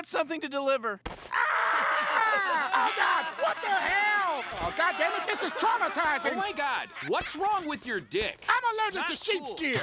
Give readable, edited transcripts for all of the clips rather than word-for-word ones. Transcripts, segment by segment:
got something to deliver. Oh, God! What the hell? Oh, God damn it, this is traumatizing! Oh, my God. What's wrong with your dick? I'm allergic Not to sheepskin!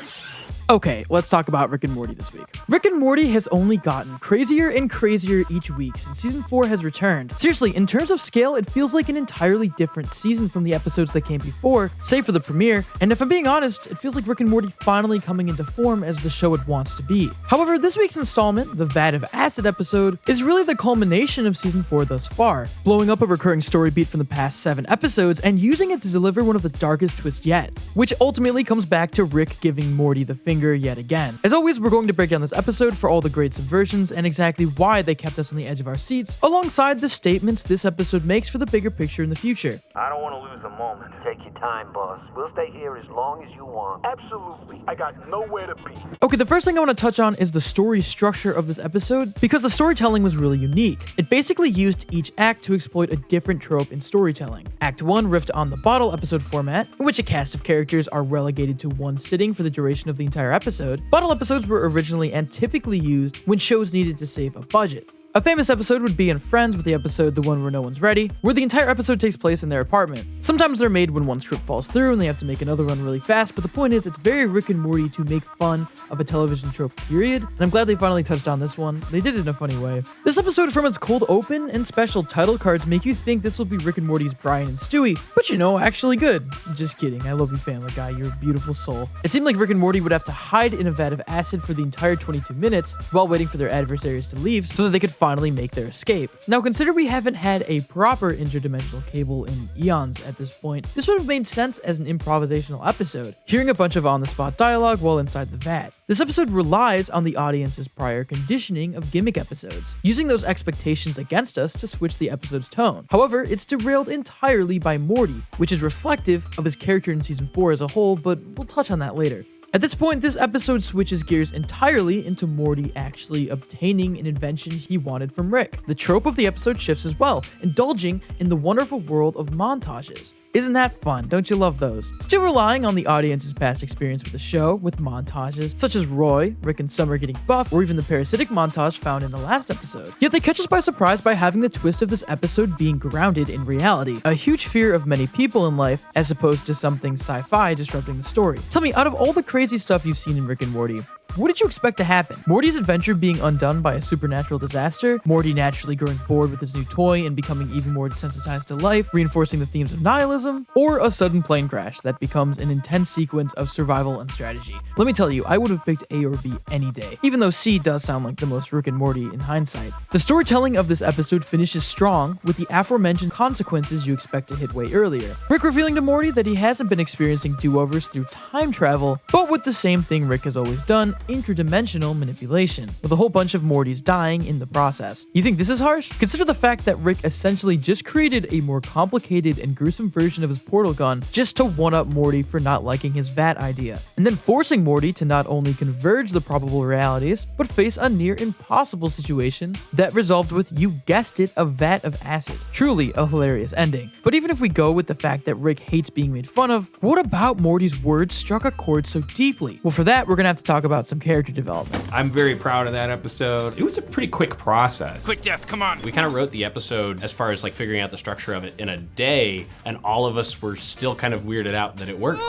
Okay, let's talk about Rick and Morty this week. Rick and Morty has only gotten crazier and crazier each week since season 4 has returned. Seriously, in terms of scale, it feels like an entirely different season from the episodes that came before, save for the premiere, and if I'm being honest, it feels like Rick and Morty finally coming into form as the show it wants to be. However, this week's installment, the Vat of Acid episode, is really the culmination of season 4 thus far, blowing up a recurring story beat from the past 7 episodes and using it to deliver one of the darkest twists yet, which ultimately comes back to Rick giving Morty the finger yet again. As always, we're going to break down this episode for all the great subversions and exactly why they kept us on the edge of our seats, alongside the statements this episode makes for the bigger picture in the future. I don't want to lose a moment. Take your time, boss. We'll stay here as long as you want. Absolutely. I got nowhere to be. Okay, the first thing I want to touch on is the story structure of this episode, because the storytelling was really unique. It basically used each act to exploit a different trope in storytelling. Act 1 riffed on the bottle episode format, in which a cast of characters are relegated to one sitting for the duration of the entire episode. Bottle episodes were originally and typically used when shows needed to save a budget. A famous episode would be in Friends with the episode The One Where No One's Ready, where the entire episode takes place in their apartment. Sometimes they're made when one script falls through and they have to make another one really fast, but the point is, it's very Rick and Morty to make fun of a television trope, period, and I'm glad they finally touched on this one. They did it in a funny way. This episode, from its cold open and special title cards, make you think this will be Rick and Morty's Brian and Stewie, but you know, actually good. Just kidding, I love you, Family Guy, you're a beautiful soul. It seemed like Rick and Morty would have to hide in a vat of acid for the entire 22 minutes while waiting for their adversaries to leave so that they could finally make their escape. Now, consider we haven't had a proper interdimensional cable in eons at this point. This would have made sense as an improvisational episode, hearing a bunch of on-the-spot dialogue while inside the vat. This episode relies on the audience's prior conditioning of gimmick episodes, using those expectations against us to switch the episode's tone. However, it's derailed entirely by Morty, which is reflective of his character in season 4 as a whole, but we'll touch on that later. At this point, this episode switches gears entirely into Morty actually obtaining an invention he wanted from Rick. The trope of the episode shifts as well, indulging in the wonderful world of montages. Isn't that fun? Don't you love those? Still relying on the audience's past experience with the show, with montages such as Roy, Rick and Summer getting buff, or even the parasitic montage found in the last episode. Yet they catch us by surprise by having the twist of this episode being grounded in reality, a huge fear of many people in life, as opposed to something sci-fi disrupting the story. Tell me, out of all the crazy stuff you've seen in Rick and Morty, what did you expect to happen? Morty's adventure being undone by a supernatural disaster, Morty naturally growing bored with his new toy and becoming even more desensitized to life, reinforcing the themes of nihilism, or a sudden plane crash that becomes an intense sequence of survival and strategy? Let me tell you, I would have picked A or B any day, even though C does sound like the most Rick and Morty in hindsight. The storytelling of this episode finishes strong with the aforementioned consequences you expect to hit way earlier. Rick revealing to Morty that he hasn't been experiencing do-overs through time travel, but with the same thing Rick has always done, interdimensional manipulation, with a whole bunch of Mortys dying in the process. You think this is harsh? Consider the fact that Rick essentially just created a more complicated and gruesome version of his portal gun just to one-up Morty for not liking his vat idea, and then forcing Morty to not only converge the probable realities, but face a near impossible situation that resolved with, you guessed it, a vat of acid. Truly a hilarious ending. But even if we go with the fact that Rick hates being made fun of, what about Morty's words struck a chord so deeply? Well, for that, we're gonna have to talk about some character development. I'm very proud of that episode. It was a pretty quick process. Quick death, come on. We kind of wrote the episode as far as like figuring out the structure of it in a day, and all of us were still kind of weirded out that it worked.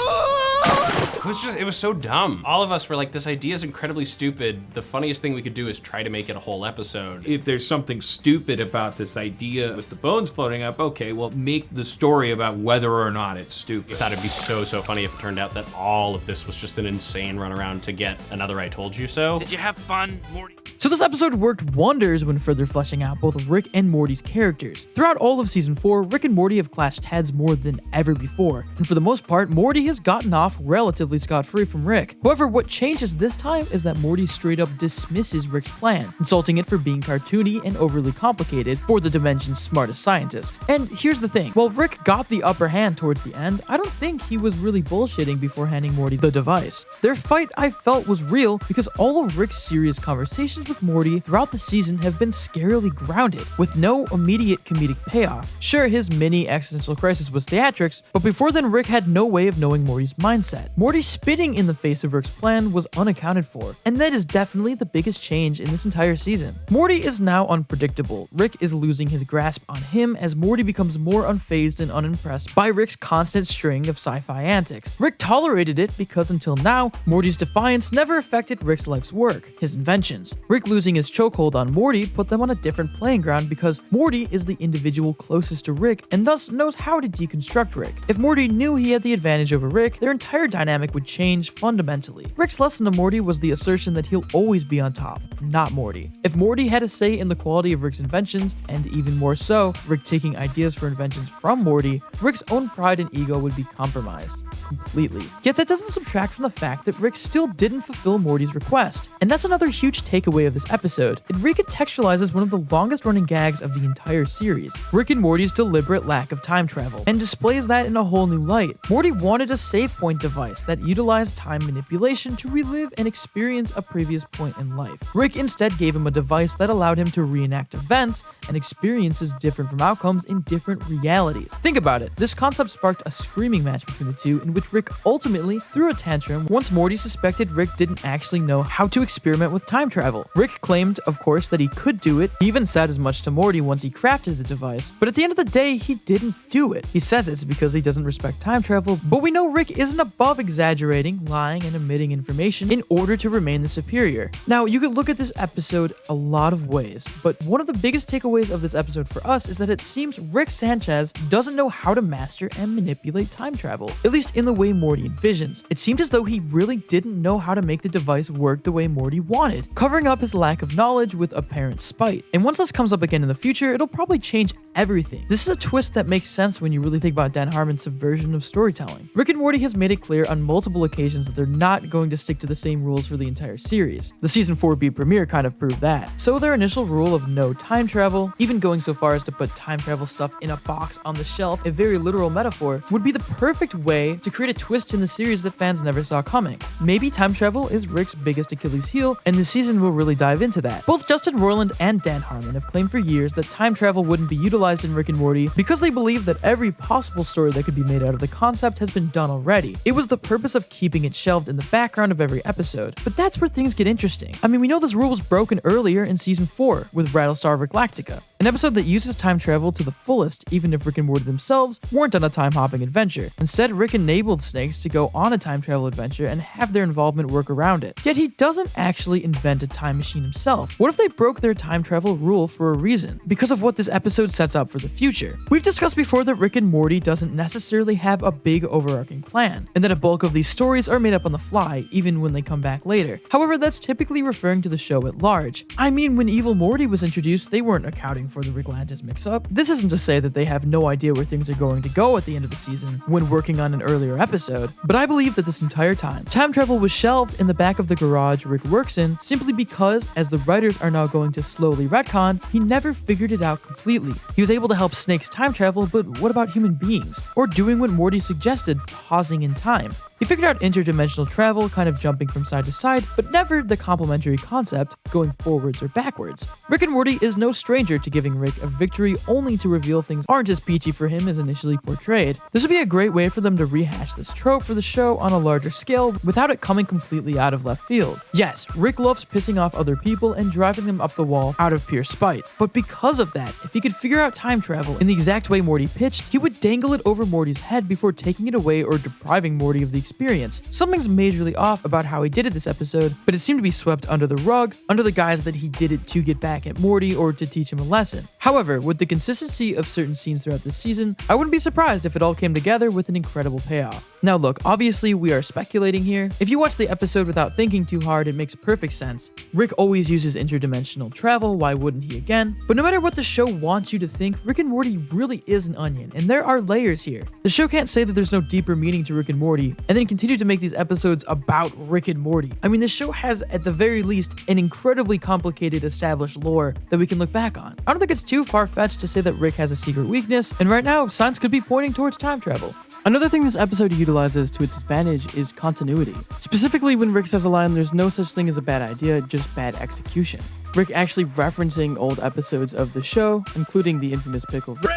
It was so dumb. All of us were like, this idea is incredibly stupid. The funniest thing we could do is try to make it a whole episode. If there's something stupid about this idea with the bones floating up, okay, well, make the story about whether or not it's stupid. I thought it'd be so funny if it turned out that all of this was just an insane runaround to get another I told you so. Did you have fun, Morty? So this episode worked wonders when further fleshing out both Rick and Morty's characters. Throughout all of season 4, Rick and Morty have clashed heads more than ever before, and for the most part, Morty has gotten off relatively scot-free from Rick. However, what changes this time is that Morty straight up dismisses Rick's plan, insulting it for being cartoony and overly complicated for the dimension's smartest scientist. And here's the thing, while Rick got the upper hand towards the end, I don't think he was really bullshitting before handing Morty the device. Their fight, I felt, was real because all of Rick's serious conversations with Morty throughout the season have been scarily grounded, with no immediate comedic payoff. Sure, his mini existential crisis was theatrics, but before then Rick had no way of knowing Morty's mindset. mindset. Morty spitting in the face of Rick's plan was unaccounted for, and that is definitely the biggest change in this entire season. Morty is now unpredictable. Rick is losing his grasp on him as Morty becomes more unfazed and unimpressed by Rick's constant string of sci-fi antics. Rick tolerated it because until now, Morty's defiance never affected Rick's life's work, his inventions. Rick losing his chokehold on Morty put them on a different playing ground because Morty is the individual closest to Rick and thus knows how to deconstruct Rick. If Morty knew he had the advantage over Rick, their entire dynamic would change fundamentally. Rick's lesson to Morty was the assertion that he'll always be on top, not Morty. If Morty had a say in the quality of Rick's inventions, and even more so, Rick taking ideas for inventions from Morty, Rick's own pride and ego would be compromised completely. Yet that doesn't subtract from the fact that Rick still didn't fulfill Morty's request. And that's another huge takeaway of this episode. It recontextualizes one of the longest running gags of the entire series, Rick and Morty's deliberate lack of time travel, and displays that in a whole new light. Morty wanted a save point device that utilized time manipulation to relive and experience a previous point in life. Rick instead gave him a device that allowed him to reenact events and experiences different from outcomes in different realities. Think about it. This concept sparked a screaming match between the two in which Rick ultimately threw a tantrum once Morty suspected Rick didn't actually know how to experiment with time travel. Rick claimed, of course, that he could do it. He even said as much to Morty once he crafted the device, but at the end of the day, he didn't do it. He says it's because he doesn't respect time travel, but we know Rick isn't above exaggerating, lying, and omitting information in order to remain the superior. Now, you could look at this episode a lot of ways, but one of the biggest takeaways of this episode for us is that it seems Rick Sanchez doesn't know how to master and manipulate time travel, at least in the way Morty envisions. It seemed as though he really didn't know how to make the device work the way Morty wanted, covering up his lack of knowledge with apparent spite. And once this comes up again in the future, it'll probably change everything. This is a twist that makes sense when you really think about Dan Harmon's subversion of storytelling. Rick and Morty has made it clear on multiple occasions that they're not going to stick to the same rules for the entire series. The season 4B premiere kind of proved that. So their initial rule of no time travel, even going so far as to put time travel stuff in a box on the shelf, a very literal metaphor, would be the perfect way to create a twist in the series that fans never saw coming. Maybe time travel is Rick's biggest Achilles heel, and the season will really dive into that. Both Justin Roiland and Dan Harmon have claimed for years that time travel wouldn't be utilized in Rick and Morty because they believe that every possible story that could be made out of the concept has been done already. It was the purpose of keeping it shelved in the background of every episode. But that's where things get interesting. I mean, we know this rule was broken earlier in season 4 with Rattlestar Galactica, an episode that uses time travel to the fullest, even if Rick and Morty themselves weren't on a time-hopping adventure. Instead, Rick enabled Snakes to go on a time travel adventure and have their involvement work around it. Yet he doesn't actually invent a time machine himself. What if they broke their time travel rule for a reason? Because of what this episode sets up for the future. We've discussed before that Rick and Morty doesn't necessarily have a big overarching plan, and that a bulk of these stories are made up on the fly, even when they come back later. However, that's typically referring to the show at large. I mean, when Evil Morty was introduced, they weren't accounting for the Ricklantis mix-up. This isn't to say that they have no idea where things are going to go at the end of the season when working on an earlier episode, but I believe that this entire time travel was shelved in the back of the garage Rick works in simply because, as the writers are now going to slowly retcon, he never figured it out completely. He was able to help Snakes time travel, but what about human beings? Or doing what Morty suggested, pausing in time? He figured out interdimensional travel, kind of jumping from side to side, but never the complementary concept, going forwards or backwards. Rick and Morty is no stranger to giving Rick a victory only to reveal things aren't as peachy for him as initially portrayed. This would be a great way for them to rehash this trope for the show on a larger scale without it coming completely out of left field. Yes, Rick loves pissing off other people and driving them up the wall out of pure spite, but because of that, if he could figure out time travel in the exact way Morty pitched, he would dangle it over Morty's head before taking it away or depriving Morty of the experience. Something's majorly off about how he did it this episode, but it seemed to be swept under the rug, under the guise that he did it to get back at Morty or to teach him a lesson. However, with the consistency of certain scenes throughout this season, I wouldn't be surprised if it all came together with an incredible payoff. Now look, obviously we are speculating here. If you watch the episode without thinking too hard, it makes perfect sense. Rick always uses interdimensional travel, why wouldn't he again? But no matter what the show wants you to think, Rick and Morty really is an onion, and there are layers here. The show can't say that there's no deeper meaning to Rick and Morty, and then continue to make these episodes about Rick and Morty. I mean, this show has, at the very least, an incredibly complicated established lore that we can look back on. I don't think it's too far-fetched to say that Rick has a secret weakness, and right now, signs could be pointing towards time travel. Another thing this episode utilizes to its advantage is continuity. Specifically, when Rick says a line, there's no such thing as a bad idea, just bad execution. Rick actually referencing old episodes of the show, including the infamous pickle Rick,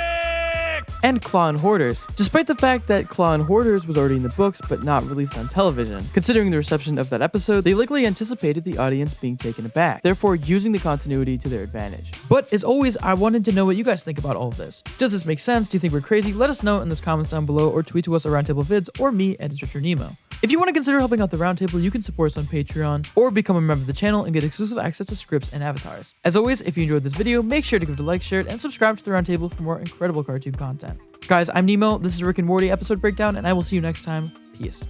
and Claw and Hoarders, despite the fact that Claw and Hoarders was already in the books but not released on television. Considering the reception of that episode, they likely anticipated the audience being taken aback, therefore using the continuity to their advantage. But as always, I wanted to know what you guys think about all of this. Does this make sense? Do you think we're crazy? Let us know in those comments down below, or tweet to us at Roundtable Vids or me at Nemo. If you want to consider helping out the Roundtable, you can support us on Patreon or become a member of the channel and get exclusive access to scripts and avatars. As always, if you enjoyed this video, make sure to give it a like, share it, and subscribe to the Roundtable for more incredible cartoon content. Guys, I'm Nemo, this is Rick and Morty episode breakdown, and I will see you next time. Peace.